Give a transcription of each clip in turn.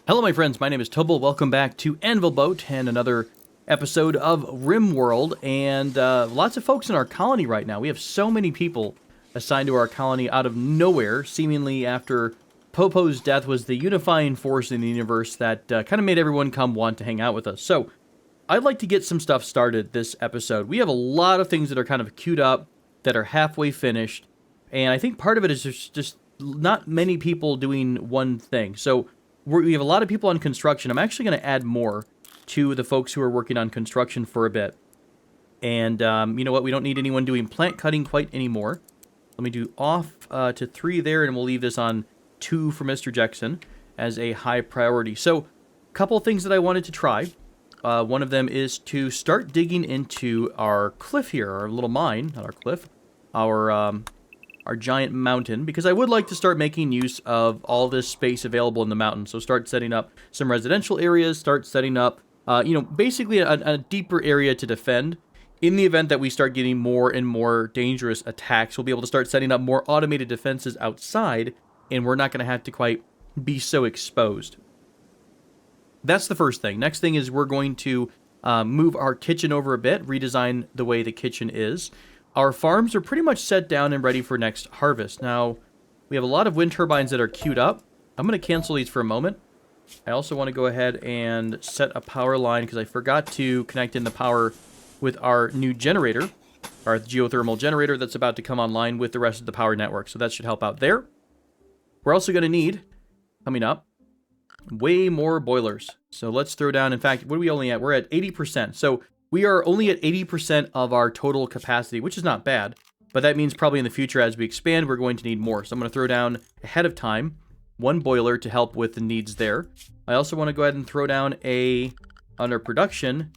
Hello, my friends. My name is Tobel. Welcome back to Anvilboat and another episode of Rimworld. And lots of folks in our colony right now. We have so many people assigned to our colony out of nowhere. Seemingly after Popo's death was the unifying force in the universe that kind of made everyone come want to hang out with us. So I'd like to get some stuff started this episode. We have a lot of things that are kind of queued up, that are halfway finished. And I think part of it is just not many people doing one thing. So we have a lot of people on construction. I'm actually going to add more to the folks who are working on construction for a bit. And you know what? We don't need anyone doing plant cutting quite anymore. Let me do off to 3 there, and we'll leave this on 2 for Mr. Jackson as a high priority. So a couple things that I wanted to try. One of them is to start digging into our cliff here, our little mine, not our cliff, our giant mountain, because I would like to start making use of all this space available in the mountain. So start setting up some residential areas, start setting up, basically a deeper area to defend. In the event that we start getting more and more dangerous attacks, we'll be able to start setting up more automated defenses outside, and we're not going to have to quite be so exposed. That's the first thing. Next thing is we're going to move our kitchen over a bit, redesign the way the kitchen is. Our farms are pretty much set down and ready for next harvest. Now, we have a lot of wind turbines that are queued up. I'm going to cancel these for a moment. I also want to go ahead and set a power line because I forgot to connect in the power with our new generator, our geothermal generator that's about to come online with the rest of the power network. So that should help out there. We're also going to need, coming up, way more boilers. So let's throw down, in fact, what are we only at? We're at 80%. So we are only at 80% of our total capacity, which is not bad. But that means probably in the future as we expand, we're going to need more. So I'm going to throw down ahead of time 1 boiler to help with the needs there. I also want to go ahead and throw down under production,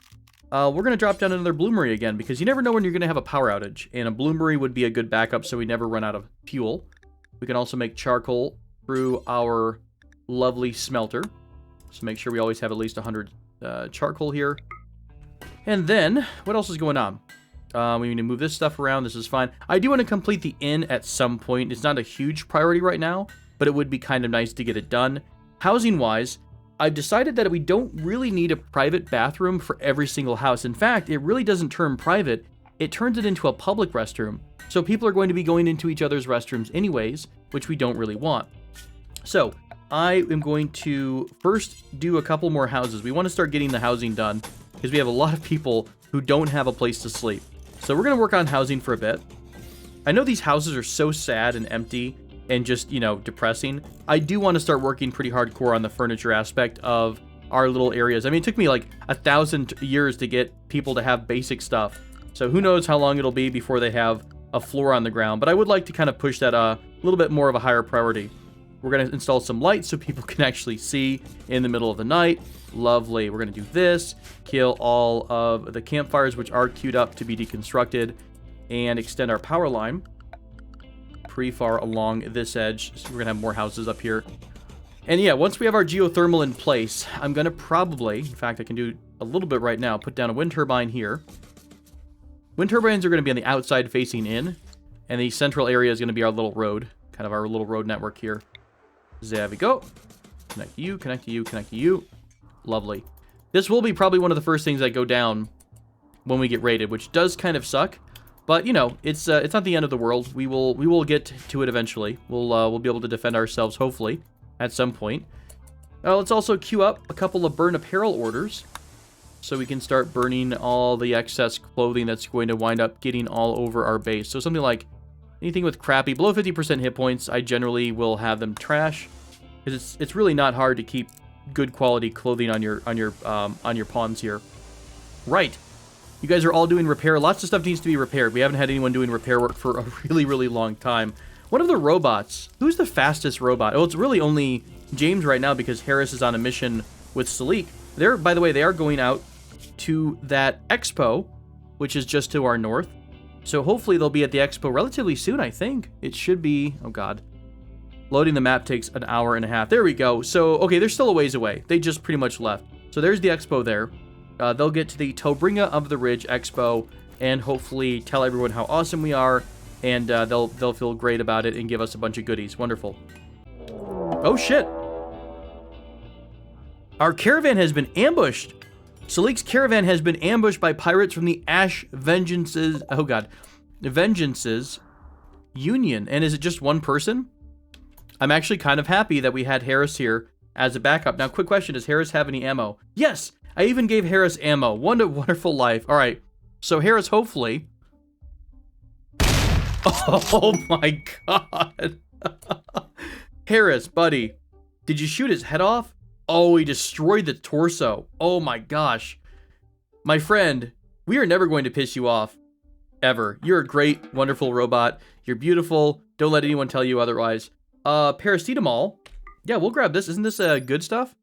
we're going to drop down another bloomery again, because you never know when you're going to have a power outage. And a bloomery would be a good backup so we never run out of fuel. We can also make charcoal through our lovely smelter. So make sure we always have at least 100 charcoal here. And then, what else is going on? We need to move this stuff around. This is fine. I do want to complete the inn at some point. It's not a huge priority right now, but it would be kind of nice to get it done. Housing-wise, I've decided that we don't really need a private bathroom for every single house. In fact, it really doesn't turn private. It turns it into a public restroom. So people are going to be going into each other's restrooms anyways, which we don't really want. So I am going to first do a couple more houses. We want to start getting the housing done because we have a lot of people who don't have a place to sleep. So we're going to work on housing for a bit. I know these houses are so sad and empty and just, depressing. I do want to start working pretty hardcore on the furniture aspect of our little areas. I mean, it took me like 1,000 years to get people to have basic stuff. So who knows how long it'll be before they have a floor on the ground. But I would like to kind of push that a little bit more of a higher priority. We're going to install some lights so people can actually see in the middle of the night. Lovely. We're going to do this. Kill all of the campfires, which are queued up to be deconstructed. And extend our power line pretty far along this edge. So we're going to have more houses up here. And yeah, once we have our geothermal in place, I'm going to probably, in fact, I can do a little bit right now, put down a wind turbine here. Wind turbines are going to be on the outside facing in. And the central area is going to be our little road. Kind of our little road network here. There we go. Connect to you, connect to you, connect to you. Lovely. This will be probably one of the first things that go down when we get raided, which does kind of suck. But, it's not the end of the world. We will get to it eventually. We'll be able to defend ourselves, hopefully, at some point. Let's also queue up a couple of burn apparel orders so we can start burning all the excess clothing that's going to wind up getting all over our base. So something like anything with crappy, below 50% hit points, I generally will have them trash, because it's really not hard to keep good quality clothing on your pawns here. Right. You guys are all doing repair. Lots of stuff needs to be repaired. We haven't had anyone doing repair work for a really, really long time. One of the robots, who's the fastest robot? Oh, it's really only James right now because Harris is on a mission with Salik. By the way, they are going out to that expo, which is just to our north. So hopefully they'll be at the expo relatively soon, I think. It should be, oh god. Loading the map takes an hour and a half. There we go. So, okay, they're still a ways away. They just pretty much left. So there's the expo there. They'll get to the Tobringa of the Ridge expo and hopefully tell everyone how awesome we are. And they'll feel great about it and give us a bunch of goodies. Wonderful. Oh, shit. Our caravan has been ambushed. Salik's caravan has been ambushed by pirates from the Ash Vengeances. Oh god. Vengeances Union. And is it just one person? I'm actually kind of happy that we had Harris here as a backup. Now, quick question. Does Harris have any ammo? Yes! I even gave Harris ammo. What a wonderful life. Alright. So Harris, hopefully... Oh my god. Harris, buddy. Did you shoot his head off? Oh, he destroyed the torso. Oh my gosh. My friend, we are never going to piss you off. Ever. You're a great, wonderful robot. You're beautiful. Don't let anyone tell you otherwise. Paracetamol. Yeah, we'll grab this. Isn't this good stuff?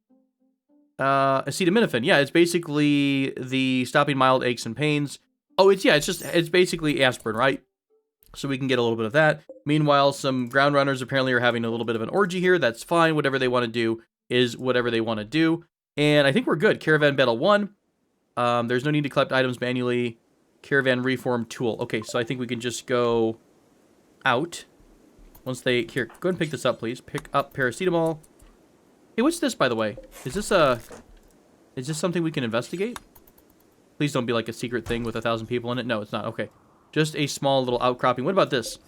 Acetaminophen. Yeah, it's basically the stopping mild aches and pains. Oh, it's basically aspirin, right? So we can get a little bit of that. Meanwhile, some ground runners apparently are having a little bit of an orgy here. That's fine. Whatever they want to do is whatever they want to do. And I think we're good. Caravan Battle 1. There's no need to collect items manually. Caravan Reform Tool. Okay, so I think we can just go out. Once they... Here, go ahead and pick this up, please. Pick up paracetamol. Hey, what's this, by the way? Is this something we can investigate? Please don't be like a secret thing with 1,000 people in it. No, it's not. Okay. Just a small little outcropping. What about this?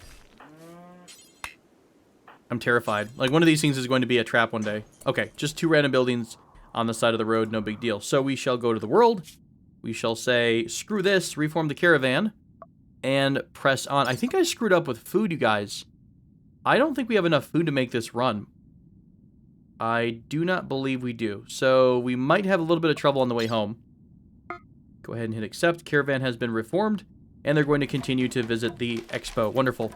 I'm terrified. Like, one of these things is going to be a trap one day. Okay, just 2 random buildings on the side of the road. No big deal. So we shall go to the world. We shall say, screw this, reform the caravan, and press on. I think I screwed up with food, you guys. I don't think we have enough food to make this run. I do not believe we do. So we might have a little bit of trouble on the way home. Go ahead and hit accept. Caravan has been reformed. And they're going to continue to visit the expo. Wonderful.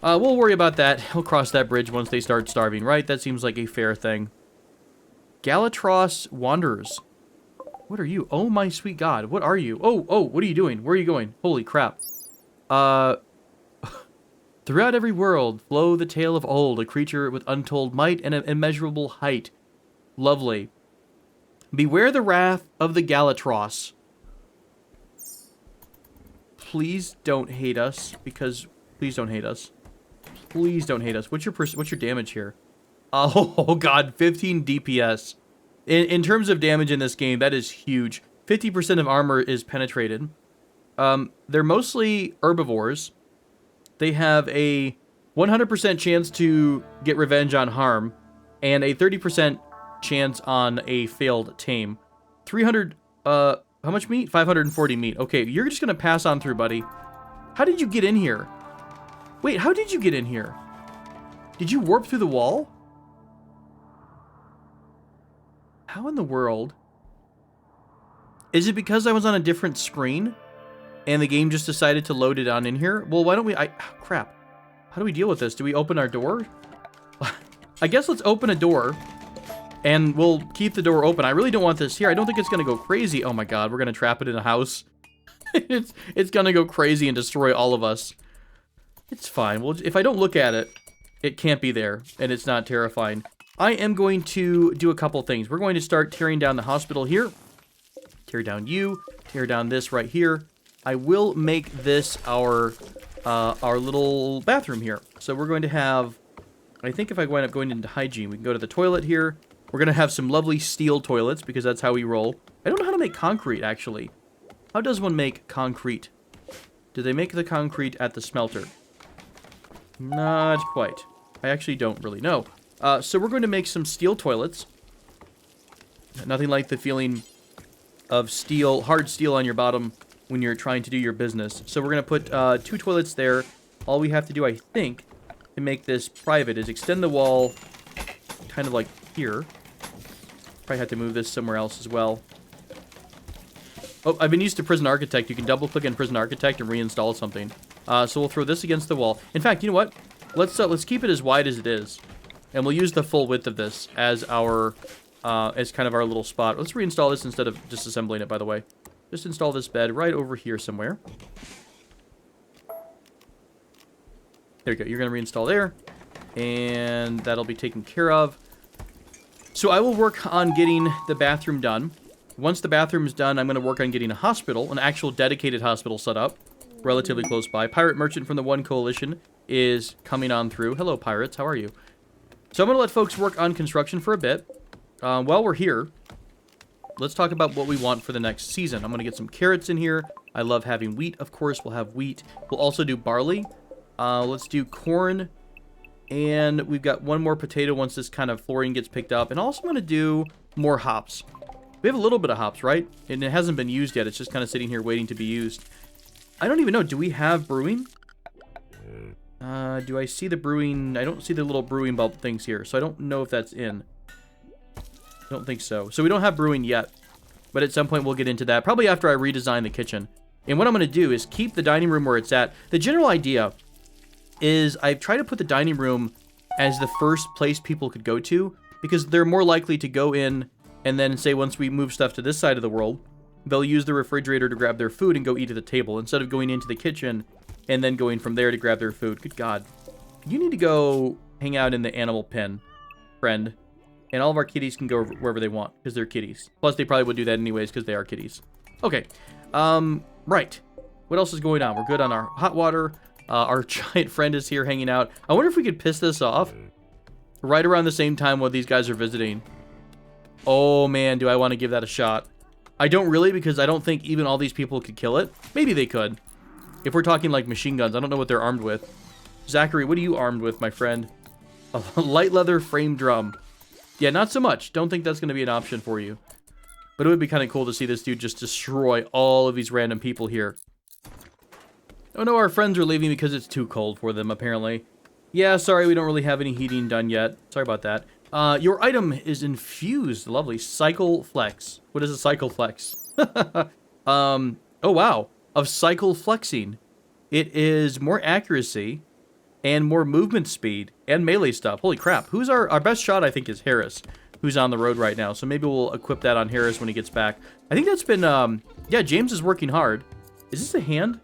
We'll worry about that. We'll cross that bridge once they start starving, right? That seems like a fair thing. Galatros Wanderers. What are you? Oh, my sweet God. What are you? Oh, what are you doing? Where are you going? Holy crap. Throughout every world, flow the tale of old, a creature with untold might and an immeasurable height. Lovely. Beware the wrath of the Galatros. Please don't hate us, because please don't hate us. Please don't hate us. What's your damage here? Oh god, 15 DPS. In terms of damage in this game, that is huge. 50% of armor is penetrated. They're mostly herbivores. They have a 100% chance to get revenge on harm, and a 30% chance on a failed tame. 300, how much meat? 540 meat. Okay, you're just gonna pass on through, buddy. How did you get in here? Wait, how did you get in here? Did you warp through the wall? How in the world? Is it because I was on a different screen? And the game just decided to load it on in here? Well, why don't we... crap. How do we deal with this? Do we open our door? I guess let's open a door. And we'll keep the door open. I really don't want this here. I don't think it's going to go crazy. Oh my god, we're going to trap it in a house. it's going to go crazy and destroy all of us. It's fine. Well, if I don't look at it, it can't be there. And it's not terrifying. I am going to do a couple things. We're going to start tearing down the hospital here. Tear down you. Tear down this right here. I will make this our little bathroom here. So we're going to have... I think if I wind up going into hygiene, we can go to the toilet here. We're going to have some lovely steel toilets, because that's how we roll. I don't know how to make concrete, actually. How does one make concrete? Do they make the concrete at the smelter? Not quite. I actually don't really know. So we're going to make some steel toilets. Nothing like the feeling of steel, hard steel on your bottom when you're trying to do your business. So we're going to put 2 toilets there. All we have to do, I think, to make this private is extend the wall kind of like here. Probably have to move this somewhere else as well. Oh, I've been used to Prison Architect. You can double click in Prison Architect and reinstall something. So we'll throw this against the wall. In fact, you know what? Let's keep it as wide as it is. And we'll use the full width of this as our as kind of our little spot. Let's reinstall this instead of disassembling it, by the way. Just install this bed right over here somewhere. There you go. You're going to reinstall there. And that'll be taken care of. So I will work on getting the bathroom done. Once the bathroom is done, I'm going to work on getting a hospital, an actual dedicated hospital set up, relatively close by. Pirate Merchant from the One Coalition is coming on through. Hello, pirates. How are you? So I'm going to let folks work on construction for a bit. While we're here, let's talk about what we want for the next season. I'm going to get some carrots in here. I love having wheat, of course. We'll have wheat. We'll also do barley. Let's do corn. And we've got one more potato once this kind of flooring gets picked up. And also I'm going to do more hops. We have a little bit of hops, right? And it hasn't been used yet. It's just kind of sitting here waiting to be used. I don't even know. Do we have brewing? Do I see the brewing? I don't see the little brewing bulb things here. So I don't know if that's in. I don't think so. So we don't have brewing yet. But at some point we'll get into that. Probably after I redesign the kitchen. And what I'm going to do is keep the dining room where it's at. The general idea is I try to put the dining room as the first place people could go to. Because they're more likely to go in and then say once we move stuff to this side of the world, they'll use the refrigerator to grab their food and go eat at the table. Instead of going into the kitchen and then going from there to grab their food. Good God. You need to go hang out in the animal pen, friend. And all of our kitties can go wherever they want, because they're kitties. Plus, they probably would do that anyways, because they are kitties. Okay. Right. What else is going on? We're good on our hot water. Our giant friend is here hanging out. I wonder if we could piss this off right around the same time while these guys are visiting. Oh, man, do I want to give that a shot. I don't really, because I don't think even all these people could kill it. Maybe they could. If we're talking like machine guns, I don't know what they're armed with. Zachary, what are you armed with, my friend? A light leather frame drum. Yeah, not so much. Don't think that's going to be an option for you. But it would be kind of cool to see this dude just destroy all of these random people here. Oh no, our friends are leaving because it's too cold for them, apparently. Yeah, sorry, we don't really have any heating done yet. Sorry about that. Your item is infused. Lovely. Cycle Flex. What is a Cycle Flex? Oh, wow. Of cycle flexing. It is more accuracy and more movement speed and melee stuff. Holy crap. Who's our best shot, I think, is Harris, who's on the road right now. So maybe we'll equip that on Harris when he gets back. I think that's been, yeah, James is working hard. Is this a hand?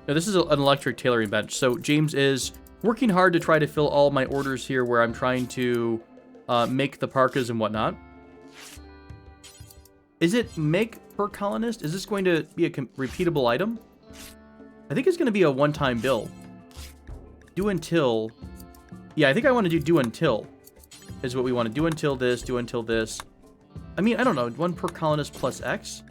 No, this is an electric tailoring bench. So James is working hard to try to fill all my orders here where I'm trying to make the parkas and whatnot. Is it make per colonist? Is this going to be a repeatable item? I think it's going to be a one-time bill. Do until... Yeah, I think I want to do until is what we want to do until this, do until this. I mean, I don't know. 1 per colonist plus X?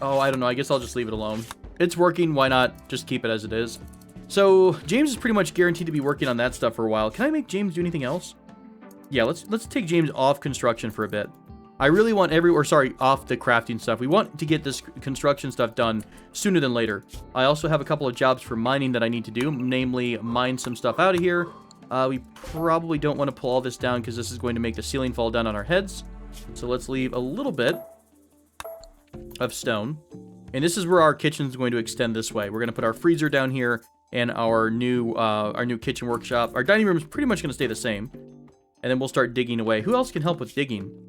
Oh, I don't know. I guess I'll just leave it alone. It's working. Why not just keep it as it is? So, James is pretty much guaranteed to be working on that stuff for a while. Can I make James do anything else? Yeah, let's take James off construction for a bit. I really want off the crafting stuff. We want to get this construction stuff done sooner than later. I also have a couple of jobs for mining that I need to do, namely mine some stuff out of here. We probably don't want to pull all this down because this is going to make the ceiling fall down on our heads. So let's leave a little bit of stone. And this is where our kitchen is going to extend this way. We're going to put our freezer down here and our new kitchen workshop. Our dining room is pretty much going to stay the same. And then we'll start digging away. Who else can help with digging?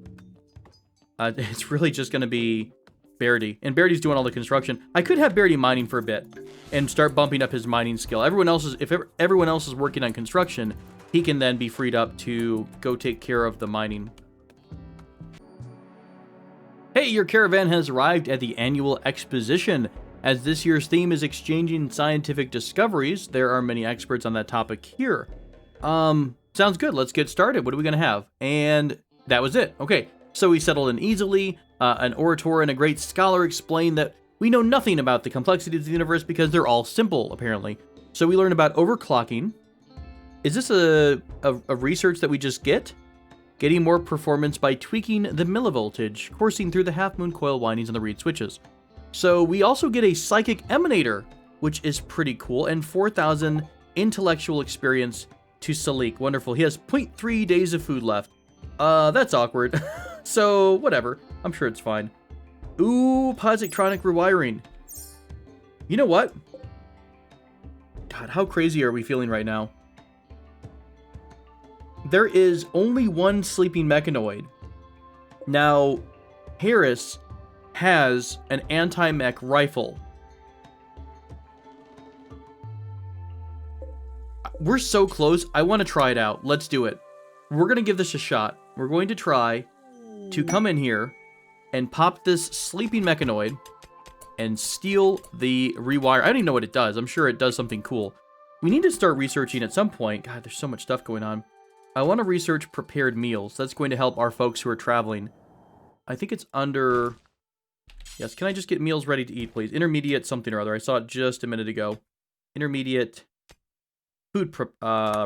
It's really just going to be Beardy. And Beardy's doing all the construction. I could have Beardy mining for a bit and start bumping up his mining skill. If everyone else is working on construction, he can then be freed up to go take care of the mining. Hey, your caravan has arrived at the annual exposition. As this year's theme is exchanging scientific discoveries, there are many experts on that topic here. Sounds good. Let's get started. What are we going to have? And that was it. Okay. So we settled in easily. An orator and a great scholar explained that we know nothing about the complexities of the universe because they're all simple, apparently. So we learn about overclocking. Is this a research that we just get? Getting more performance by tweaking the millivoltage, coursing through the half-moon coil windings and the reed switches. So we also get a psychic emanator, which is pretty cool, and 4,000 intellectual experience to Salik. Wonderful. He has 0.3 days of food left. That's awkward. So, whatever. I'm sure it's fine. Ooh, positronic rewiring. You know what? God, how crazy are we feeling right now? There is only one sleeping mechanoid. Now, Harris has an anti-mech rifle. We're so close. I want to try it out. Let's do it. We're going to give this a shot. We're going to try to come in here and pop this sleeping mechanoid and steal the rewire. I don't even know what it does. I'm sure it does something cool. We need to start researching at some point. God, there's so much stuff going on. I want to research prepared meals. That's going to help our folks who are traveling. I think it's under... Yes, can I just get meals ready to eat, please? Intermediate something or other. I saw it just a minute ago. Intermediate food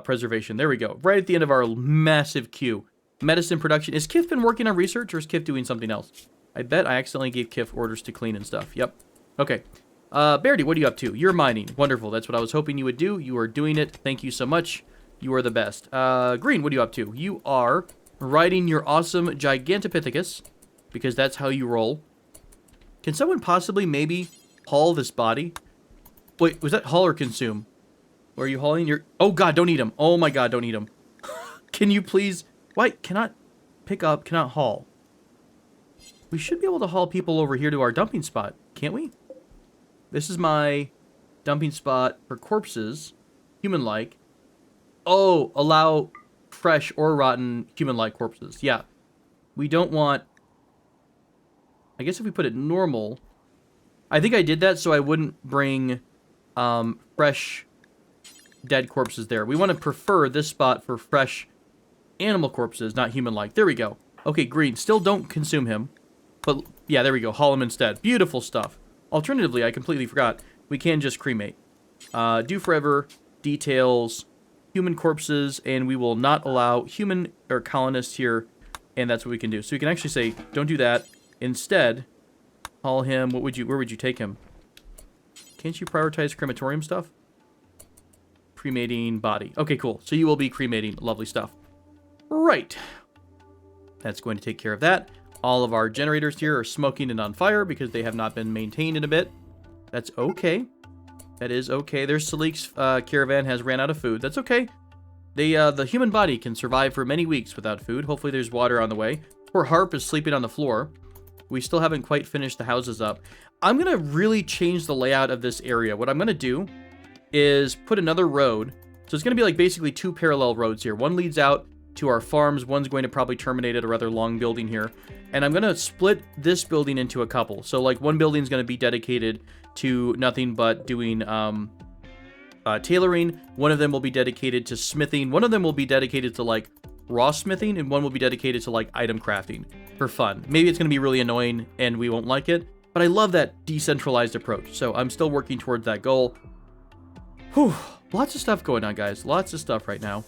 preservation. There we go. Right at the end of our massive queue. Medicine production. Is Kif been working on research, or is Kif doing something else? I bet I accidentally gave Kif orders to clean and stuff. Yep. Okay. Bairdy, what are you up to? You're mining. Wonderful. That's what I was hoping you would do. You are doing it. Thank you so much. You are the best. Green, what are you up to? You are riding your awesome Gigantopithecus, because that's how you roll. Can someone possibly maybe haul this body? Wait, was that haul or consume? Or are you hauling your... Oh, God, don't eat him. Oh, my God, don't eat him. Can you please... Why? Cannot pick up, cannot haul. We should be able to haul people over here to our dumping spot, can't we? This is my dumping spot for corpses, human-like. Oh, allow fresh or rotten human-like corpses. Yeah. We don't want... I guess if we put it normal... I think I did that so I wouldn't bring fresh dead corpses there. We want to prefer this spot for fresh animal corpses, not human-like. There we go. Okay, green. Still don't consume him. But, yeah, there we go. Haul him instead. Beautiful stuff. Alternatively, I completely forgot. We can just cremate. Do forever, details, human corpses, and we will not allow human or colonists here, and that's what we can do. So we can actually say, don't do that. Instead, haul him. Where would you take him? Can't you prioritize crematorium stuff? Cremating body. Okay, cool. So you will be cremating. Lovely stuff. Right. That's going to take care of that. All of our generators here are smoking and on fire because they have not been maintained in a bit. That's okay. That is okay. There's Salik's caravan has ran out of food. That's okay. The human body can survive for many weeks without food. Hopefully there's water on the way. Poor Harp is sleeping on the floor. We still haven't quite finished the houses up. I'm going to really change the layout of this area. What I'm going to do is put another road. So it's going to be like basically two parallel roads here. One leads out to our farms. One's going to probably terminate at a rather long building here. And I'm going to split this building into a couple. So like one building is going to be dedicated to nothing but doing tailoring. One of them will be dedicated to smithing. One of them will be dedicated to like raw smithing. And one will be dedicated to like item crafting for fun. Maybe it's going to be really annoying and we won't like it. But I love that decentralized approach. So I'm still working towards that goal. Whew. Lots of stuff going on, guys. Lots of stuff right now.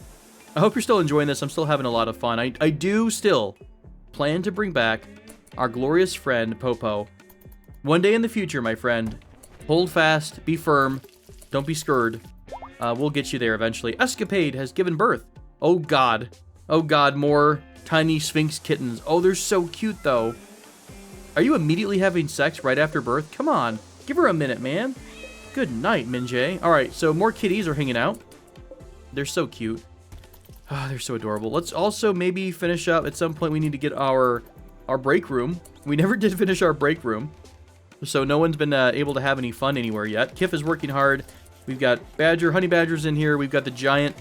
I hope you're still enjoying this. I'm still having a lot of fun. I do still plan to bring back our glorious friend, Popo. One day in the future, my friend. Hold fast. Be firm. Don't be scared. We'll get you there eventually. Escapade has given birth. Oh, God. Oh, God. More tiny Sphinx kittens. Oh, they're so cute, though. Are you immediately having sex right after birth? Come on. Give her a minute, man. Good night, Minjay. All right, so more kitties are hanging out. They're so cute. Ah, they're so adorable. Let's also maybe finish up. At some point, we need to get our break room. We never did finish our break room. So no one's been able to have any fun anywhere yet. Kif is working hard. We've got honey badgers in here. We've got the giant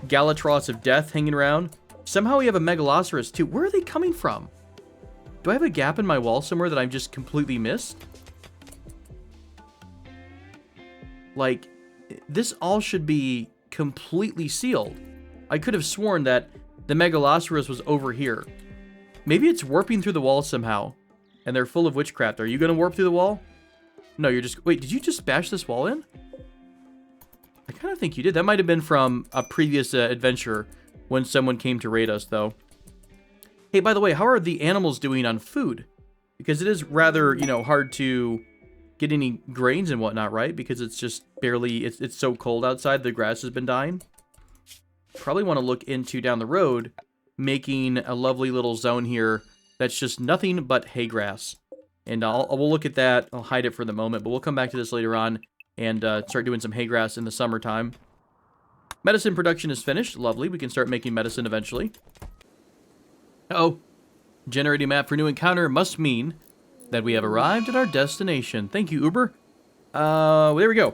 Galatros of death hanging around. Somehow we have a Megalosaurus too. Where are they coming from? Do I have a gap in my wall somewhere that I've just completely missed? Like, this all should be completely sealed. I could have sworn that the Megalosaurus was over here. Maybe it's warping through the wall somehow, and they're full of witchcraft. Are you going to warp through the wall? No, you're just... Wait, did you just bash this wall in? I kind of think you did. That might have been from a previous adventure when someone came to raid us, though. Hey, by the way, how are the animals doing on food? Because it is rather, you know, hard to get any grains and whatnot, right? Because it's just barely... It's so cold outside, the grass has been dying. Probably want to look into, down the road, making a lovely little zone here that's just nothing but hay grass. And we'll look at that. I'll hide it for the moment, but we'll come back to this later on and start doing some hay grass in the summertime. Medicine production is finished. Lovely. We can start making medicine eventually. Uh-oh. Generating map for new encounter must mean that we have arrived at our destination. Thank you, Uber. There we go.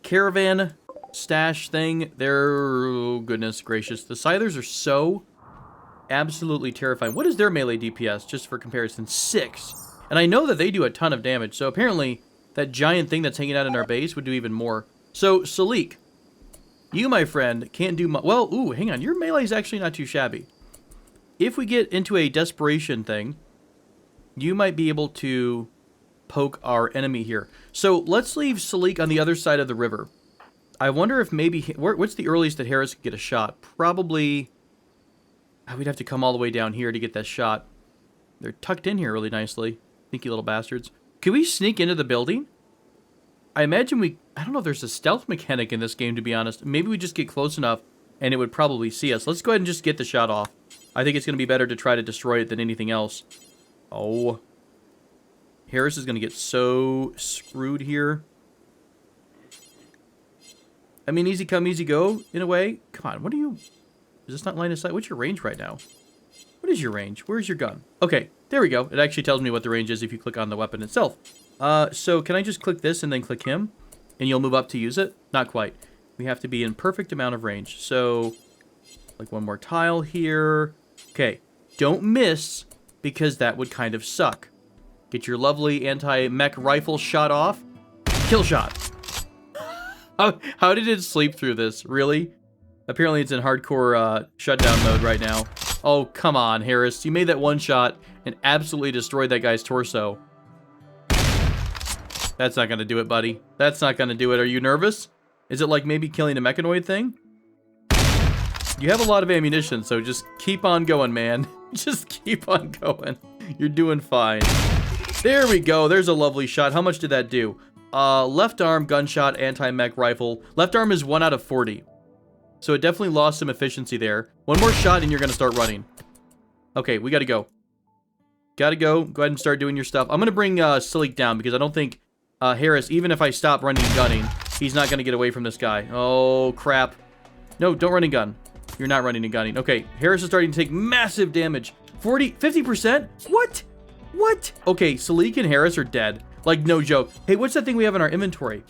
Caravan stash thing. Oh, goodness gracious. The Scythers are so absolutely terrifying. What is their melee DPS, just for comparison? 6. And I know that they do a ton of damage, so apparently that giant thing that's hanging out in our base would do even more. So, Salik, You, my friend, can't do much. Well, ooh, hang on. Your melee is actually not too shabby. If we get into a desperation thing, you might be able to poke our enemy here. So let's leave Salik on the other side of the river. I wonder if maybe... what's the earliest that Harris could get a shot? Probably... we'd have to come all the way down here to get that shot. They're tucked in here really nicely. Sneaky little bastards. Can we sneak into the building? I imagine we... I don't know if there's a stealth mechanic in this game, to be honest. Maybe we just get close enough and it would probably see us. Let's go ahead and just get the shot off. I think it's going to be better to try to destroy it than anything else. Oh. Harris is going to get so screwed here. I mean, easy come, easy go, in a way. Come on, what are you... Is this not line of sight? What's your range right now? What is your range? Where's your gun? Okay, there we go. It actually tells me what the range is if you click on the weapon itself. So can I just click this and then click him? And you'll move up to use it? Not quite. We have to be in perfect amount of range. So, like one more tile here. Okay, don't miss, because that would kind of suck. Get your lovely anti-mech rifle shot off. Kill shot. How did it sleep through this? Really? Apparently it's in hardcore shutdown mode right now. Oh, come on, Harris. You made that one shot and absolutely destroyed that guy's torso. That's not going to do it, buddy. That's not going to do it. Are you nervous? Is it like maybe killing a mechanoid thing? You have a lot of ammunition, so just keep on going, man. Just keep on going. You're doing fine. There we go. There's a lovely shot. How much did that do? Left arm, gunshot, anti-mech rifle. Left arm is 1 out of 40. So it definitely lost some efficiency there. One more shot and you're going to start running. Okay, we got to go. Got to go. Go ahead and start doing your stuff. I'm going to bring Salik down because I don't think Harris, even if I stop running and gunning, he's not going to get away from this guy. Oh, crap. No, don't run and gun. You're not running and gunning. Okay, Harris is starting to take massive damage. 50%? What? What? Okay, Salik and Harris are dead. Like, no joke. Hey, what's that thing we have in our inventory?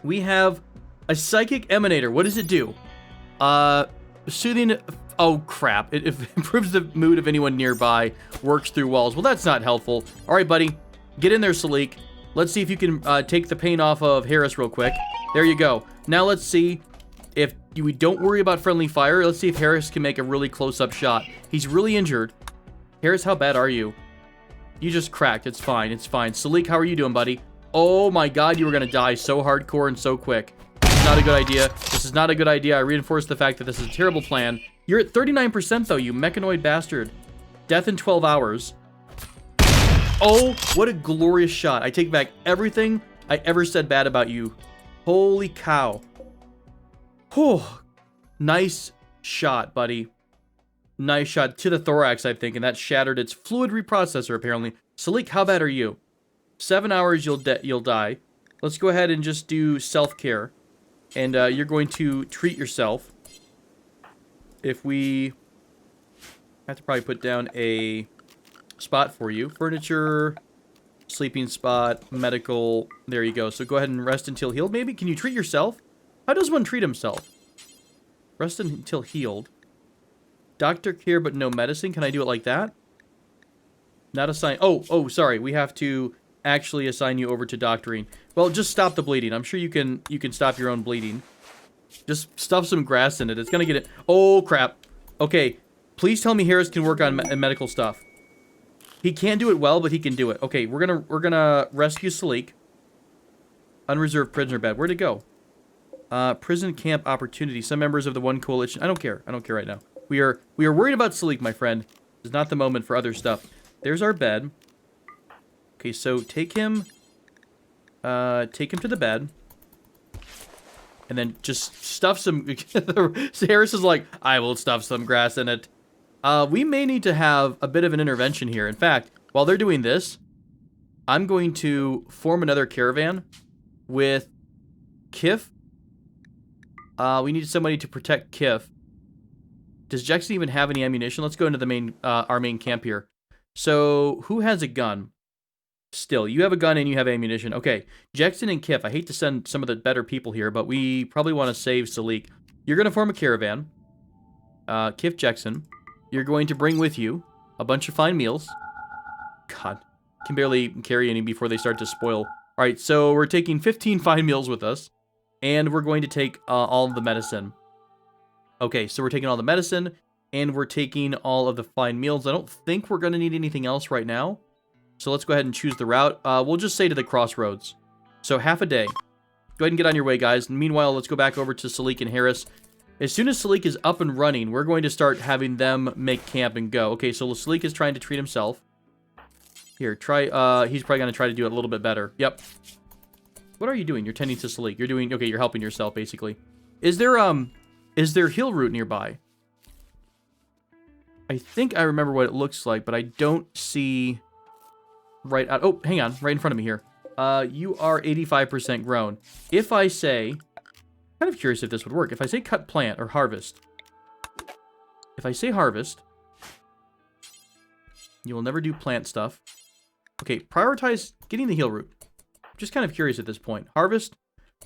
We have a psychic emanator. What does it do? Soothing... Oh, crap. It improves the mood of anyone nearby. Works through walls. Well, that's not helpful. All right, buddy. Get in there, Salik. Let's see if you can take the pain off of Harris real quick. There you go. Now let's see if we don't worry about friendly fire. Let's see if Harris can make a really close-up shot. He's really injured. Harris, how bad are you? You just cracked. It's fine. It's fine. Salik, how are you doing, buddy? Oh my god, you were going to die so hardcore and so quick. This is not a good idea. This is not a good idea. I reinforce the fact that this is a terrible plan. You're at 39% though, you mechanoid bastard. Death in 12 hours. Oh, what a glorious shot. I take back everything I ever said bad about you. Holy cow. Whew. Nice shot, buddy. Nice shot to the thorax, I think, and that shattered its fluid reprocessor, apparently. Salik, how bad are you? 7 hours, you'll die. Let's go ahead and just do self-care. And you're going to treat yourself. If we have to probably put down a spot for you. Furniture, sleeping spot, medical. There you go. So go ahead and rest until healed. Maybe, can you treat yourself? How does one treat himself? Rest until healed. Doctor care, but no medicine. Can I do it like that? Not assign. Oh, sorry. We have to actually assign you over to doctoring. Well, just stop the bleeding. I'm sure you can stop your own bleeding. Just stuff some grass in it. It's gonna get it. Oh crap. Okay. Please tell me Harris can work on medical stuff. He can't do it well, but he can do it. Okay, we're gonna rescue Salik. Unreserved prisoner bed. Where'd it go? Prison camp opportunity. Some members of the One Coalition. I don't care. I don't care right now. We are worried about Salik, my friend. This is not the moment for other stuff. There's our bed. Okay, so take him to the bed. And then just stuff some... Harris is like, I will stuff some grass in it. We may need to have a bit of an intervention here. In fact, while they're doing this, I'm going to form another caravan with Kif. We need somebody to protect Kif. Does Jackson even have any ammunition? Let's go into the main, our main camp here. So, who has a gun? Still, you have a gun and you have ammunition. Okay, Jackson and Kif. I hate to send some of the better people here, but we probably want to save Salik. You're going to form a caravan. Kif, Jackson. You're going to bring with you a bunch of fine meals. God, can barely carry any before they start to spoil. All right, so we're taking 15 fine meals with us. And we're going to take all of the medicine. Okay, so we're taking all the medicine, and we're taking all of the fine meals. I don't think we're going to need anything else right now. So let's go ahead and choose the route. We'll just say to the crossroads. So half a day. Go ahead and get on your way, guys. Meanwhile, let's go back over to Salik and Harris. As soon as Salik is up and running, we're going to start having them make camp and go. Okay, so Salik is trying to treat himself. Here, try, he's probably going to try to do it a little bit better. Yep. What are you doing? You're tending to Salik. You're doing, okay, you're helping yourself, basically. Is there hill root nearby? I think I remember what it looks like, but I don't see right out. Oh, hang on, right in front of me here. You are 85% grown. If I say, kind of curious if this would work. If I say cut plant or harvest, if I say harvest, you will never do plant stuff. Okay, prioritize getting the heal root. Just kind of curious at this point. Harvest.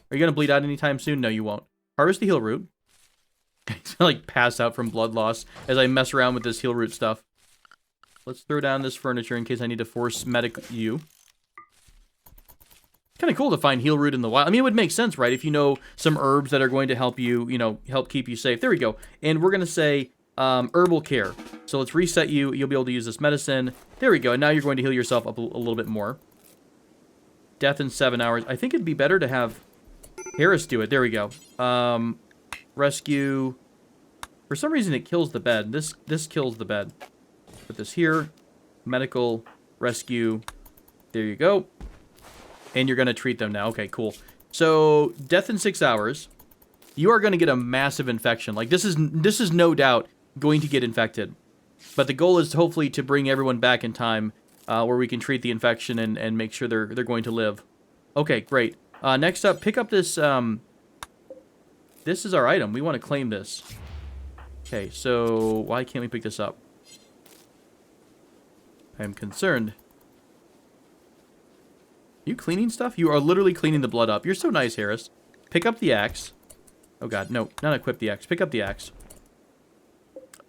Are you going to bleed out anytime soon? No, you won't. Harvest the heal root. He's going to like pass out from blood loss as I mess around with this heal root stuff. Let's throw down this furniture in case I need to force medic you. Kind of cool to find heal root in the wild. I mean, it would make sense, right? If you know some herbs that are going to help you, you know, help keep you safe. There we go. And we're going to say herbal care. So let's reset you. You'll be able to use this medicine. There we go. And now you're going to heal yourself up a little bit more. Death in 7 hours. I think it'd be better to have Harris do it. There we go. Rescue. For some reason, it kills the bed. This kills the bed. Put this here. Medical. Rescue. There you go. And you're going to treat them now. Okay, cool. So, death in 6 hours. You are going to get a massive infection. Like, this is no doubt going to get infected. But the goal is hopefully to bring everyone back in time where we can treat the infection and make sure they're going to live. Okay, great. Next up, pick up this... this is our item. We want to claim this. Okay, so why can't we pick this up? I am concerned. You cleaning stuff? You are literally cleaning the blood up. You're so nice, Harris. Pick up the axe. Oh god, no, not equip the axe. Pick up the axe.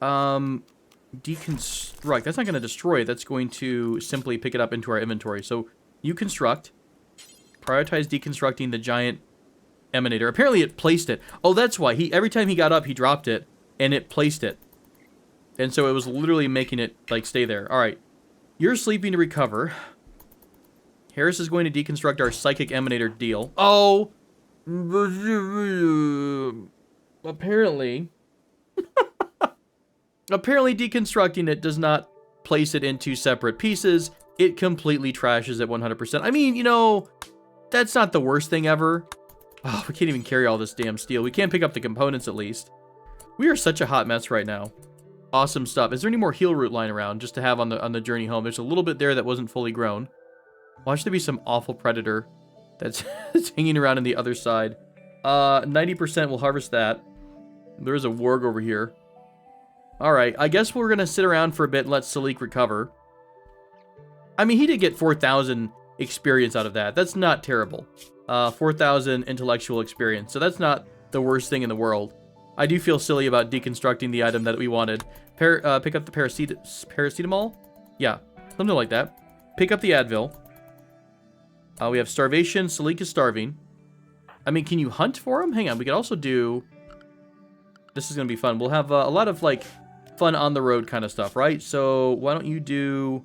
Deconstruct. That's not going to destroy it. That's going to simply pick it up into our inventory. So, you construct. Prioritize deconstructing the giant emanator. Apparently it placed it. Oh, that's why. Every time he got up, he dropped it, and it placed it. And so it was literally making it, like, stay there. Alright. You're sleeping to recover. Harris is going to deconstruct our psychic emanator deal. Oh! Apparently... apparently deconstructing it does not place it into separate pieces. It completely trashes it 100%. I mean, you know, that's not the worst thing ever. Oh, we can't even carry all this damn steel. We can't pick up the components at least. We are such a hot mess right now. Awesome stuff. Is there any more heal root lying around just to have on the journey home? There's a little bit there that wasn't fully grown. Watch there be some awful predator that's hanging around on the other side. 90% will harvest that. There's a warg over here. Alright, I guess we're going to sit around for a bit and let Salik recover. I mean, he did get 4,000 experience out of that. That's not terrible. 4,000 intellectual experience. So that's not the worst thing in the world. I do feel silly about deconstructing the item that we wanted. Pick up the paracetamol? Yeah, something like that. Pick up the Advil. We have starvation. Salik is starving. I mean, can you hunt for him? Hang on, we could also do... This is going to be fun. We'll have a lot of, like, fun on the road kind of stuff, right? So, why don't you do...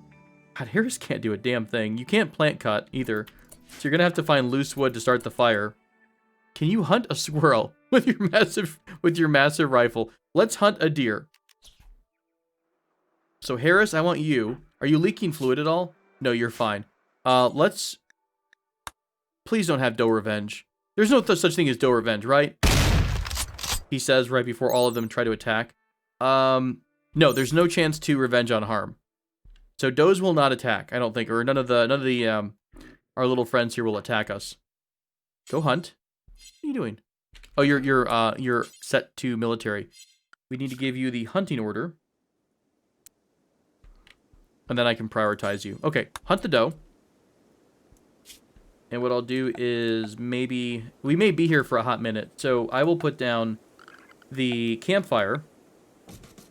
God, Harris can't do a damn thing. You can't plant cut, either. So, you're going to have to find loose wood to start the fire. Can you hunt a squirrel with your massive rifle? Let's hunt a deer. So, Harris, I want you. Are you leaking fluid at all? No, you're fine. Let's... Please don't have doe revenge. There's no such thing as doe revenge, right? He says right before all of them try to attack. No, there's no chance to revenge on harm. So does will not attack, I don't think, or none of the our little friends here will attack us. Go hunt. What are you doing? Oh, you're set to military. We need to give you the hunting order. And then I can prioritize you. Okay, hunt the doe. And what I'll do is we may be here for a hot minute. So I will put down the campfire.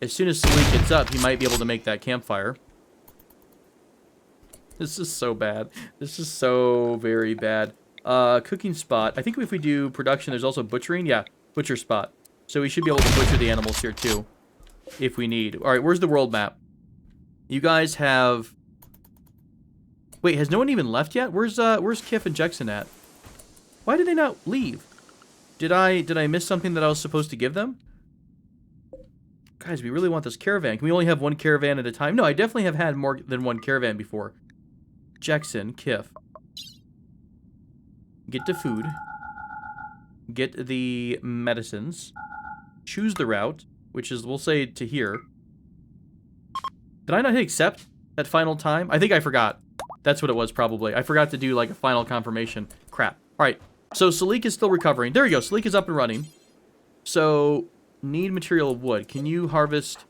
As soon as Salik gets up, he might be able to make that campfire. This is so bad. This is so very bad. Cooking spot. I think if we do production, there's also butchering. Yeah, butcher spot. So we should be able to butcher the animals here too, if we need. All right, where's the world map? You guys have... Wait, has no one even left yet? Where's Kif and Jackson at? Why did they not leave? Did I miss something that I was supposed to give them? Guys, we really want this caravan. Can we only have one caravan at a time? No, I definitely have had more than one caravan before. Jackson, Kif. Get the food. Get the medicines. Choose the route, which is, we'll say, to here. Did I not hit accept that final time? I think I forgot. That's what it was, probably. I forgot to do, like, a final confirmation. Crap. All right. So, Salik is still recovering. There we go. Salik is up and running. So, need material of wood. Can you harvest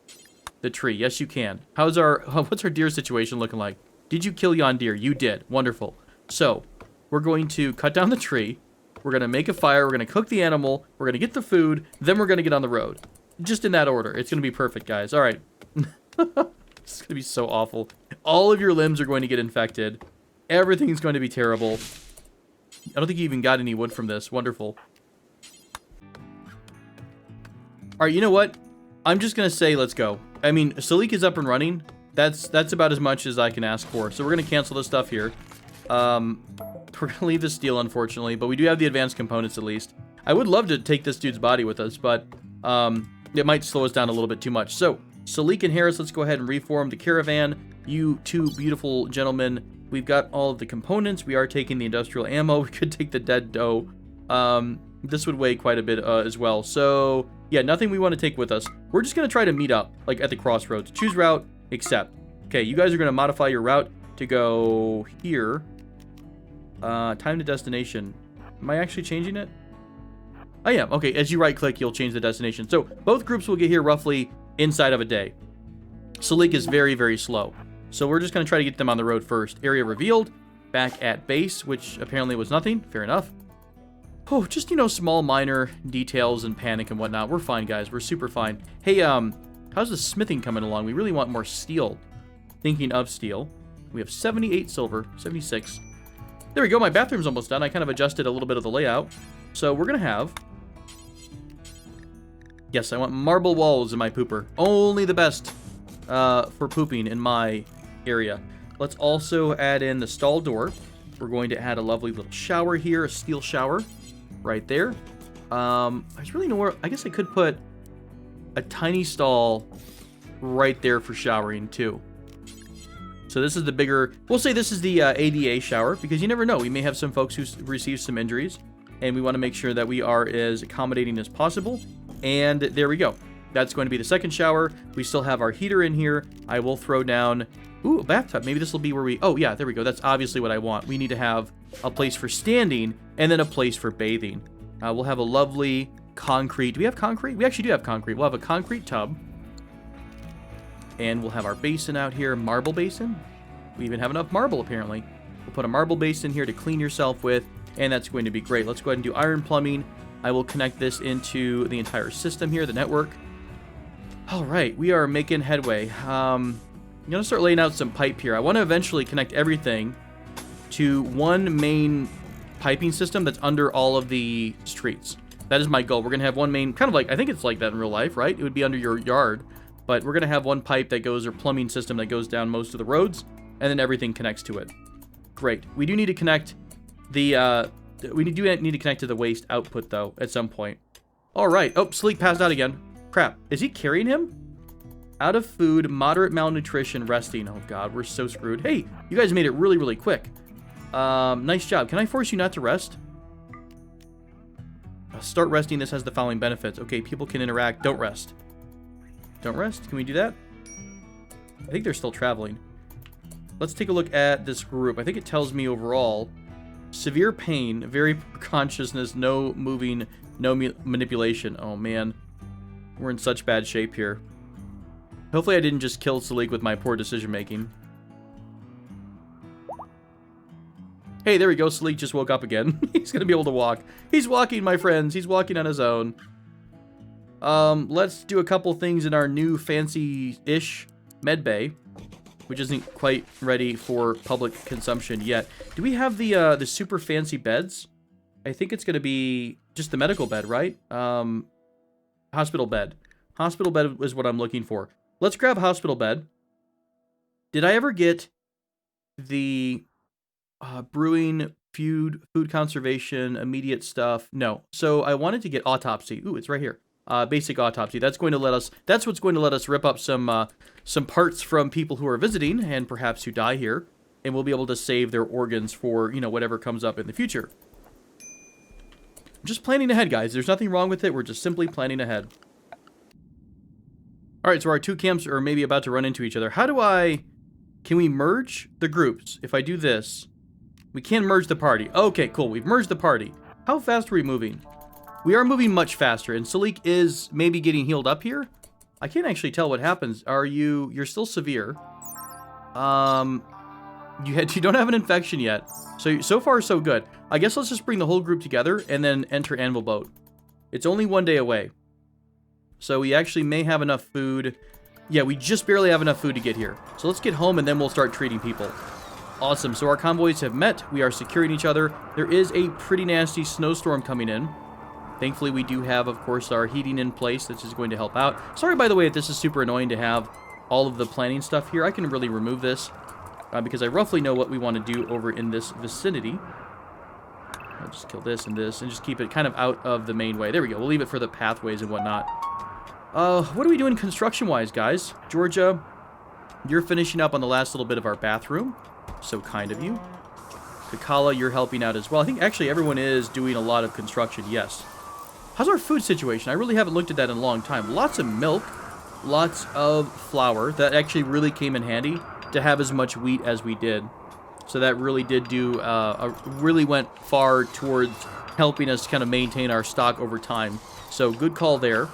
the tree? Yes, you can. What's our deer situation looking like? Did you kill yon deer? You did. Wonderful. So, we're going to cut down the tree. We're going to make a fire. We're going to cook the animal. We're going to get the food. Then we're going to get on the road. Just in that order. It's going to be perfect, guys. All right. It's going to be so awful. All of your limbs are going to get infected. Everything's going to be terrible. I don't think you even got any wood from this. Wonderful. All right, you know what? I'm just going to say let's go. I mean, Salik is up and running. That's about as much as I can ask for. So we're going to cancel this stuff here. We're going to leave the steel, unfortunately. But we do have the advanced components, at least. I would love to take this dude's body with us, but it might slow us down a little bit too much. So, Salik and Harris, let's go ahead and reform the caravan. You two beautiful gentlemen, we've got all of the components. We are taking the industrial ammo. We could take the dead doe. This would weigh quite a bit as well. So, yeah, nothing we want to take with us. We're just going to try to meet up, like, at the crossroads. Choose route, accept. Okay, you guys are going to modify your route to go here. Time to destination. Am I actually changing it? I am. Okay, as you right-click, you'll change the destination. So, both groups will get here roughly inside of a day. Salik is very, very slow. So we're just going to try to get them on the road first. Area revealed. Back at base, which apparently was nothing. Fair enough. Oh, just, you know, small minor details and panic and whatnot. We're fine, guys. We're super fine. Hey, how's the smithing coming along? We really want more steel. Thinking of steel. We have 78 silver. 76. There we go. My bathroom's almost done. I kind of adjusted a little bit of the layout. So we're going to have... Yes, I want marble walls in my pooper. Only the best for pooping in my area. Let's also add in the stall door. We're going to add a lovely little shower here, a steel shower right there. There's really nowhere... I guess I could put a tiny stall right there for showering too. So this is the bigger... We'll say this is the ADA shower because you never know. We may have some folks who receive some injuries and we want to make sure that we are as accommodating as possible. And there we go. That's going to be the second shower. We still have our heater in here. I will throw down... Ooh, a bathtub. Maybe this will be where we... Oh, yeah, there we go. That's obviously what I want. We need to have a place for standing and then a place for bathing. We'll have a lovely concrete... Do we have concrete? We actually do have concrete. We'll have a concrete tub. And we'll have our basin out here. Marble basin. We even have enough marble, apparently. We'll put a marble basin here to clean yourself with. And that's going to be great. Let's go ahead and do iron plumbing. I will connect this into the entire system here, the network. All right, we are making headway. I'm going to start laying out some pipe here. I want to eventually connect everything to one main piping system that's under all of the streets. That is my goal. We're going to have one main, kind of like, I think it's like that in real life, right? It would be under your yard. But we're going to have one pipe that goes, or plumbing system that goes down most of the roads, and then everything connects to it. Great. We do need to connect the... We do need to connect to the waste output, though, at some point. All right. Oh, Sleek passed out again. Crap. Is he carrying him? Out of food, moderate malnutrition, resting. Oh, God, we're so screwed. Hey, you guys made it really, really quick. Nice job. Can I force you not to rest? Start resting. This has the following benefits. Okay, people can interact. Don't rest. Don't rest. Can we do that? I think they're still traveling. Let's take a look at this group. I think it tells me overall... Severe pain, very poor consciousness, no moving, no manipulation. Oh, man. We're in such bad shape here. Hopefully I didn't just kill Salik with my poor decision-making. Hey, there we go. Salik just woke up again. He's going to be able to walk. He's walking, my friends. He's walking on his own. Let's do a couple things in our new fancy-ish med bay. which isn't quite ready for public consumption yet. Do we have the super fancy beds? I think it's going to be just the medical bed, right? Hospital bed. Hospital bed is what I'm looking for. Let's grab hospital bed. Did I ever get the brewing, food conservation, immediate stuff? No. So I wanted to get autopsy. Ooh, it's right here. Basic autopsy. That's going to let us. That's what's going to let us rip up some parts from people who are visiting and perhaps who die here, and we'll be able to save their organs for, you know, whatever comes up in the future. Just planning ahead, guys. There's nothing wrong with it. We're just simply planning ahead. All right, so our two camps are maybe about to run into each other. How do I... Can we merge the groups? If I do this, we can merge the party. Okay, cool. We've merged the party. How fast are we moving? We are moving much faster, and Salik is maybe getting healed up here. I can't actually tell what happens. Are you... You're still severe. You don't have an infection yet. So far, so good. I guess let's just bring the whole group together and then enter Anvilboat. It's only 1 day away. So we actually may have enough food. Yeah, we just barely have enough food to get here. So let's get home and then we'll start treating people. Awesome. So our convoys have met. We are securing each other. There is a pretty nasty snowstorm coming in. Thankfully, we do have, of course, our heating in place. This is going to help out. Sorry, by the way, if this is super annoying to have all of the planning stuff here. I can really remove this because I roughly know what we want to do over in this vicinity. I'll just kill this and just keep it kind of out of the main way. There we go. We'll leave it for the pathways and whatnot. What are we doing construction-wise, guys? Georgia, you're finishing up on the last little bit of our bathroom. So kind of you. Kakala, you're helping out as well. I think actually everyone is doing a lot of construction, yes. How's our food situation? I really haven't looked at that in a long time. Lots of milk, lots of flour. That actually really came in handy to have as much wheat as we did. So that really did do, really went far towards helping us kind of maintain our stock over time. So good call there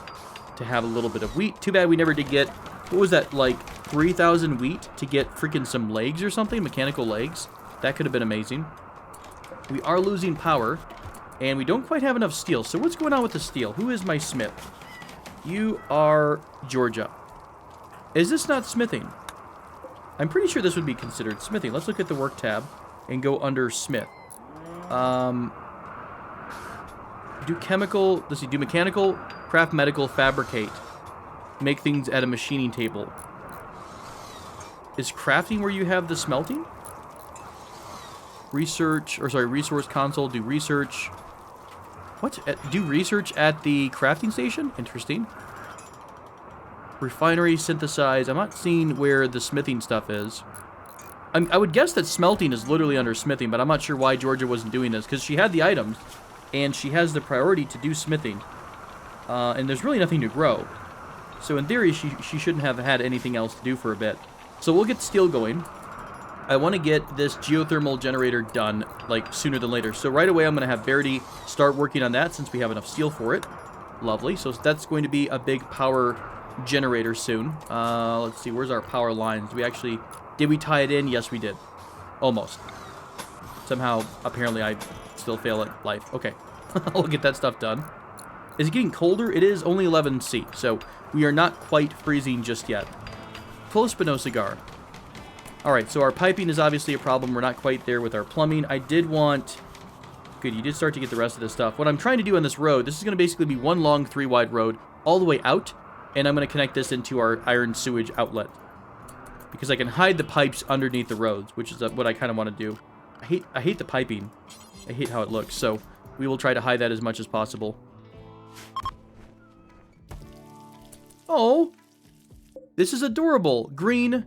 to have a little bit of wheat. Too bad we never did get, what was that, like 3,000 wheat to get freaking some legs or something, mechanical legs. That could have been amazing. We are losing power, and we don't quite have enough steel. So what's going on with the steel? Who is my smith? You are Georgia. Is this not smithing? I'm pretty sure this would be considered smithing. Let's look at the work tab and go under smith. Do chemical, let's see, do mechanical, craft medical, fabricate. Make things at a machining table. Is crafting where you have the smelting? Research, or sorry, resource console, do research. What? Do research at the crafting station? Interesting. Refinery, synthesize. I'm not seeing where the smithing stuff is. I would guess that smelting is literally under smithing, but I'm not sure why Georgia wasn't doing this, because she had the items, and she has the priority to do smithing. And there's really nothing to grow. So in theory, she shouldn't have had anything else to do for a bit. So we'll get steel going. I want to get this geothermal generator done, like, sooner than later. So right away, I'm going to have Verity start working on that since we have enough steel for it. Lovely. So that's going to be a big power generator soon. Let's see. Where's our power lines? Did we tie it in? Yes, we did. Almost. Somehow, apparently, I still fail at life. Okay. I'll get that stuff done. Is it getting colder? It is only 11C, so we are not quite freezing just yet. Pull a Spino cigar. Alright, so our piping is obviously a problem. We're not quite there with our plumbing. I did want... Good, you did start to get the rest of this stuff. What I'm trying to do on this road, this is going to basically be one long 3-wide road all the way out, and I'm going to connect this into our iron sewage outlet. Because I can hide the pipes underneath the roads, which is what I kind of want to do. I hate the piping. I hate how it looks, so we will try to hide that as much as possible. Oh! This is adorable. Green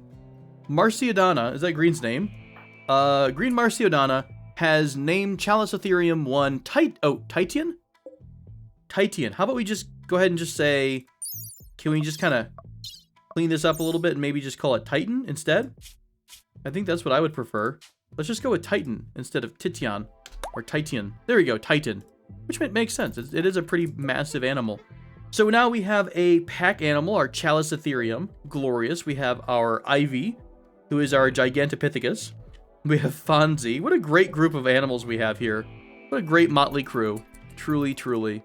Marciodana, is that Green's name? Green Marciodana has named Chalice Ethereum 1 Titan? Titan. How about we just go ahead and just say, can we just kind of clean this up a little bit and maybe just call it Titan instead? I think that's what I would prefer. Let's just go with Titan instead of Titian or Titan. There we go, Titan. Which makes sense. It is a pretty massive animal. So now we have a pack animal, our Chalice Ethereum. Glorious. We have our Ivy, who is our Gigantopithecus. We have Fonzie. What a great group of animals we have here. What a great motley crew. Truly, truly.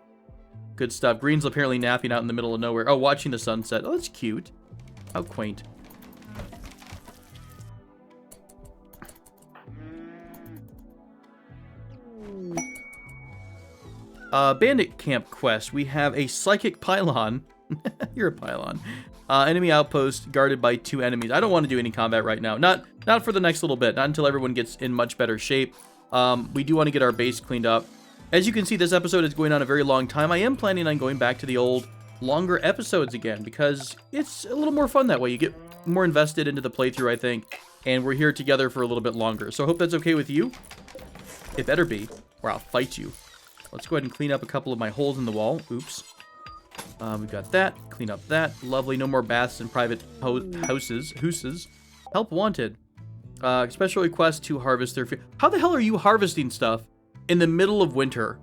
Good stuff. Green's apparently napping out in the middle of nowhere. Oh, watching the sunset. Oh, that's cute. How quaint. Bandit camp quest. We have a psychic pylon. You're a pylon. Enemy outpost guarded by 2 enemies. I don't want to do any combat right now. Not for the next little bit. Not until everyone gets in much better shape. We do want to get our base cleaned up. As you can see, this episode is going on a very long time. I am planning on going back to the old, longer episodes again because it's a little more fun that way. You get more invested into the playthrough, I think, and we're here together for a little bit longer. So I hope that's okay with you. It better be, or I'll fight you. Let's go ahead and clean up a couple of my holes in the wall. Oops. We've got that. Clean up that. Lovely. No more baths in private houses. Help wanted. Special request to harvest their... How the hell are you harvesting stuff in the middle of winter?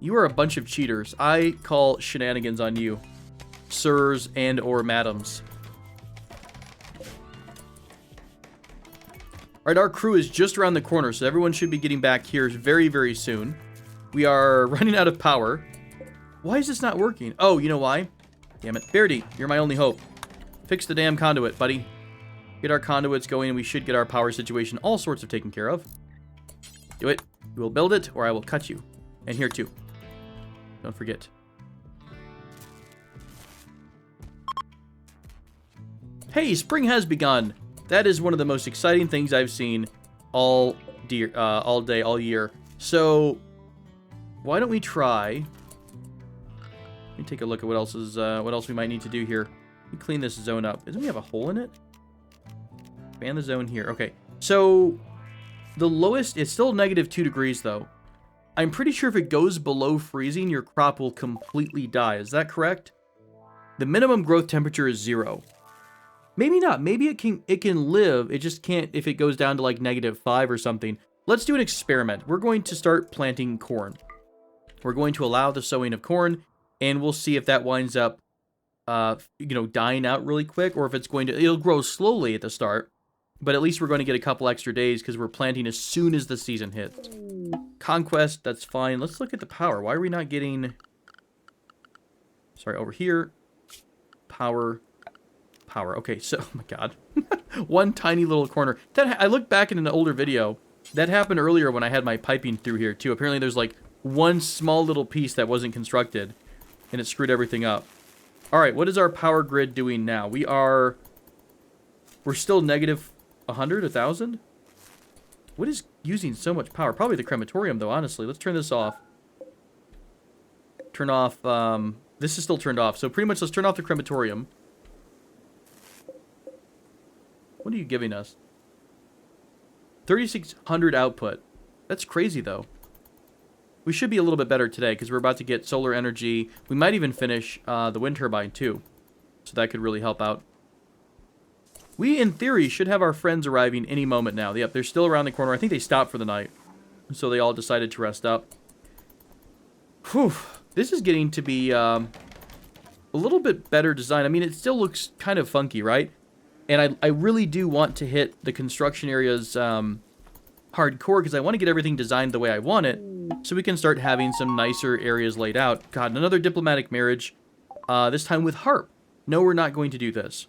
You are a bunch of cheaters. I call shenanigans on you, sirs and or madams. All right, our crew is just around the corner, so everyone should be getting back here very, very soon. We are running out of power. Why is this not working? Oh, you know why? Damn it. Beardy, you're my only hope. Fix the damn conduit, buddy. Get our conduits going, and we should get our power situation all sorts of taken care of. Do it. You will build it, or I will cut you. And here, too. Don't forget. Hey, spring has begun. That is one of the most exciting things I've seen all day, all year. So, why don't we try... Let me take a look at what else we might need to do here. Let me clean this zone up. Doesn't we have a hole in it? Expand the zone here. Okay. So, the lowest, it's still -2 degrees, though. I'm pretty sure if it goes below freezing, your crop will completely die. Is that correct? The minimum growth temperature is 0. Maybe not. Maybe it can live. It just can't if it goes down to like -5 or something. Let's do an experiment. We're going to start planting corn. We're going to allow the sowing of corn, and we'll see if that winds up, dying out really quick, or if it's going to, it'll grow slowly at the start, but at least we're going to get a couple extra days because we're planting as soon as the season hits. Conquest, that's fine. Let's look at the power. Why are we not getting, sorry, over here, power. Okay, so, oh my god. One tiny little corner. That I looked back in an older video. That happened earlier when I had my piping through here, too. Apparently there's like one small little piece that wasn't constructed, and it screwed everything up. All right, what is our power grid doing now? We're still -100, 1,000? What is using so much power? Probably the crematorium, though, honestly. Let's turn this off. Turn off, this is still turned off. So pretty much let's turn off the crematorium. What are you giving us? 3,600 output. That's crazy, though. We should be a little bit better today because we're about to get solar energy. We might even finish the wind turbine, too. So that could really help out. We, in theory, should have our friends arriving any moment now. Yep, they're still around the corner. I think they stopped for the night. So they all decided to rest up. Whew. This is getting to be a little bit better design. I mean, it still looks kind of funky, right? And I really do want to hit the construction areas hardcore because I want to get everything designed the way I want it so we can start having some nicer areas laid out. God, another diplomatic marriage, this time with Harp. No, we're not going to do this.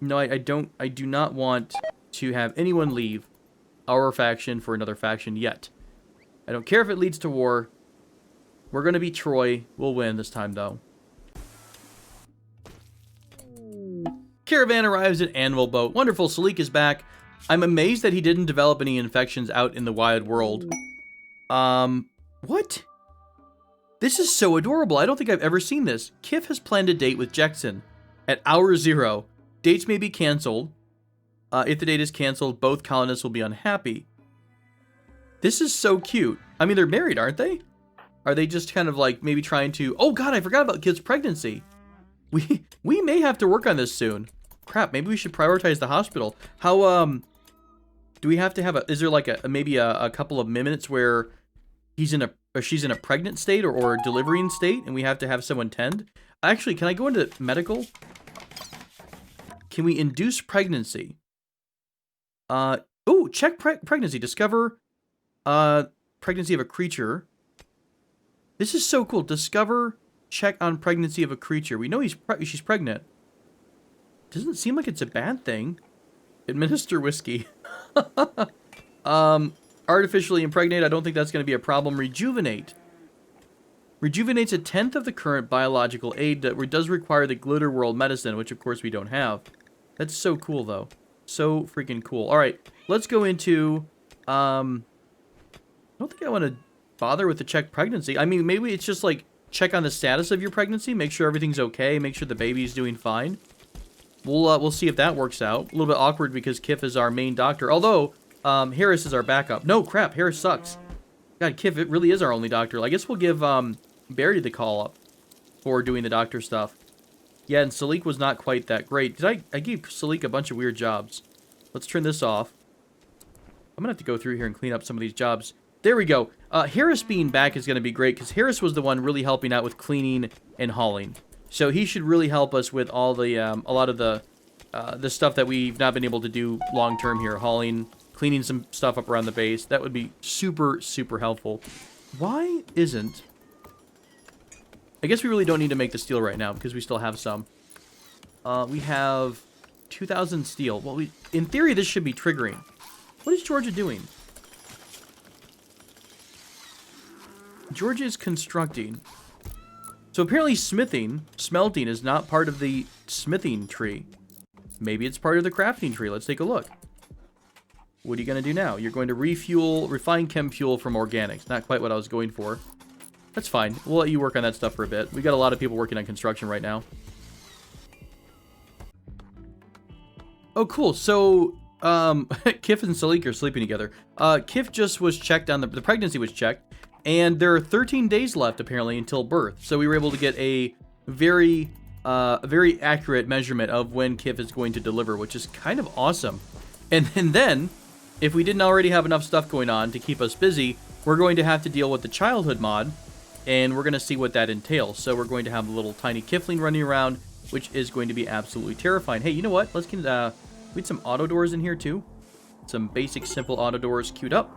No, I do not want to have anyone leave our faction for another faction yet. I don't care if it leads to war. We're going to be Troy. We'll win this time, though. Caravan arrives at Anvilboat. Wonderful, Salik is back. I'm amazed that he didn't develop any infections out in the wide world. What? This is so adorable. I don't think I've ever seen this. Kif has planned a date with Jackson at hour 0. Dates may be canceled. If the date is canceled, both colonists will be unhappy. This is so cute. I mean, they're married, aren't they? Are they just kind of like maybe trying to... Oh, God, I forgot about Kif's pregnancy. We may have to work on this soon. Crap, maybe we should prioritize the hospital. How, do we have to have a... Is there like maybe a couple of minutes where he's in a... Or she's in a pregnant state or delivering state and we have to have someone tend? Actually, can I go into medical? Can we induce pregnancy? Oh, check pregnancy. Discover pregnancy of a creature. This is so cool. Discover, check on pregnancy of a creature. We know she's pregnant. Doesn't seem like it's a bad thing. Administer whiskey. Artificially impregnate. I don't think that's going to be a problem. Rejuvenate. Rejuvenates a tenth of the current biological aid that does require the glitter world medicine, which of course we don't have. That's so cool, though. So freaking cool. All right, let's go into... I don't think I want to bother with the check pregnancy. I mean, maybe it's just like check on the status of your pregnancy, make sure everything's okay, make sure the baby's doing fine. We'll see if that works out. A little bit awkward because Kif is our main doctor. Although, Harris is our backup. No, crap, Harris sucks. God, Kif, it really is our only doctor. I guess we'll give Barry the call up for doing the doctor stuff. Yeah, and Salik was not quite that great. Because I gave Salik a bunch of weird jobs. Let's turn this off. I'm going to have to go through here and clean up some of these jobs. There we go. Harris being back is going to be great because Harris was the one really helping out with cleaning and hauling. So he should really help us with all the a lot of the stuff that we've not been able to do long term here. Hauling, cleaning some stuff up around the base. That would be super, super helpful. Why isn't... I guess we really don't need to make the steel right now because we still have some. We have 2,000 steel. Well, in theory, this should be triggering. What is Georgia doing? Georgia is constructing. So apparently smelting is not part of the smithing tree. Maybe it's part of the crafting tree. Let's take a look. What are you going to do now? You're going to refine chem fuel from organics. Not quite what I was going for. That's fine. We'll let you work on that stuff for a bit. We got a lot of people working on construction right now. Oh, cool. So, Kif and Salik are sleeping together. Kif just was checked on the pregnancy was checked. And there are 13 days left, apparently, until birth. So we were able to get a very accurate measurement of when Kif is going to deliver, which is kind of awesome. And then, if we didn't already have enough stuff going on to keep us busy, we're going to have to deal with the childhood mod, and we're going to see what that entails. So we're going to have a little tiny Kifling running around, which is going to be absolutely terrifying. Hey, you know what? Let's get we need some auto doors in here, too. Some basic, simple auto doors queued up.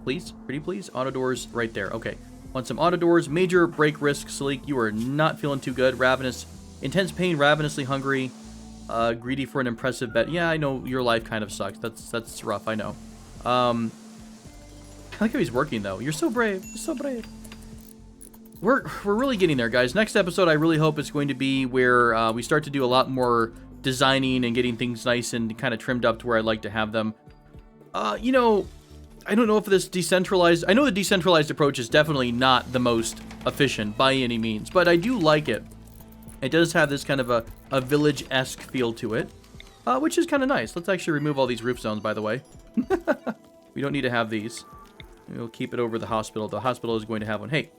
Please, pretty please. Auto doors right there. Okay. Want some auto doors. Major break risk. Salik, you are not feeling too good. Ravenous. Intense pain. Ravenously hungry. Greedy for an impressive bet. Yeah, I know your life kind of sucks. That's rough. I know. I like how he's working, though. You're so brave. You're so brave. We're really getting there, guys. Next episode, I really hope it's going to be where we start to do a lot more designing and getting things nice and kind of trimmed up to where I'd like to have them. You know... I don't know if this decentralized... I know the decentralized approach is definitely not the most efficient by any means, but I do like it. It does have this kind of a village-esque feel to it, which is kind of nice. Let's actually remove all these roof zones, by the way. We don't need to have these. We'll keep it over the hospital. The hospital is going to have one. Hey,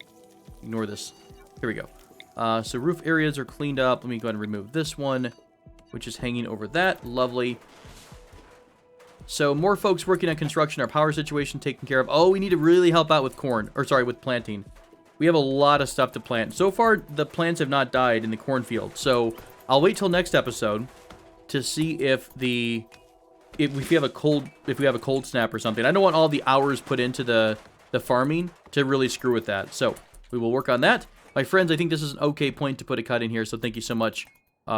ignore this. Here we go. So roof areas are cleaned up. Let me go ahead and remove this one, which is hanging over that. Lovely. So more folks working on construction, our power situation taken care of. Oh, we need to really help out with corn, or sorry, with planting. We have a lot of stuff to plant. So far, the plants have not died in the cornfield. So I'll wait till next episode to see if we have a cold snap or something. I don't want all the hours put into the farming to really screw with that. So we will work on that. My friends, I think this is an okay point to put a cut in here. So thank you so much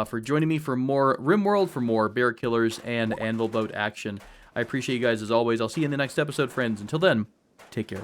for joining me for more Rimworld, for more bear killers and Anvilboat action. I appreciate you guys as always. I'll see you in the next episode, friends. Until then, take care.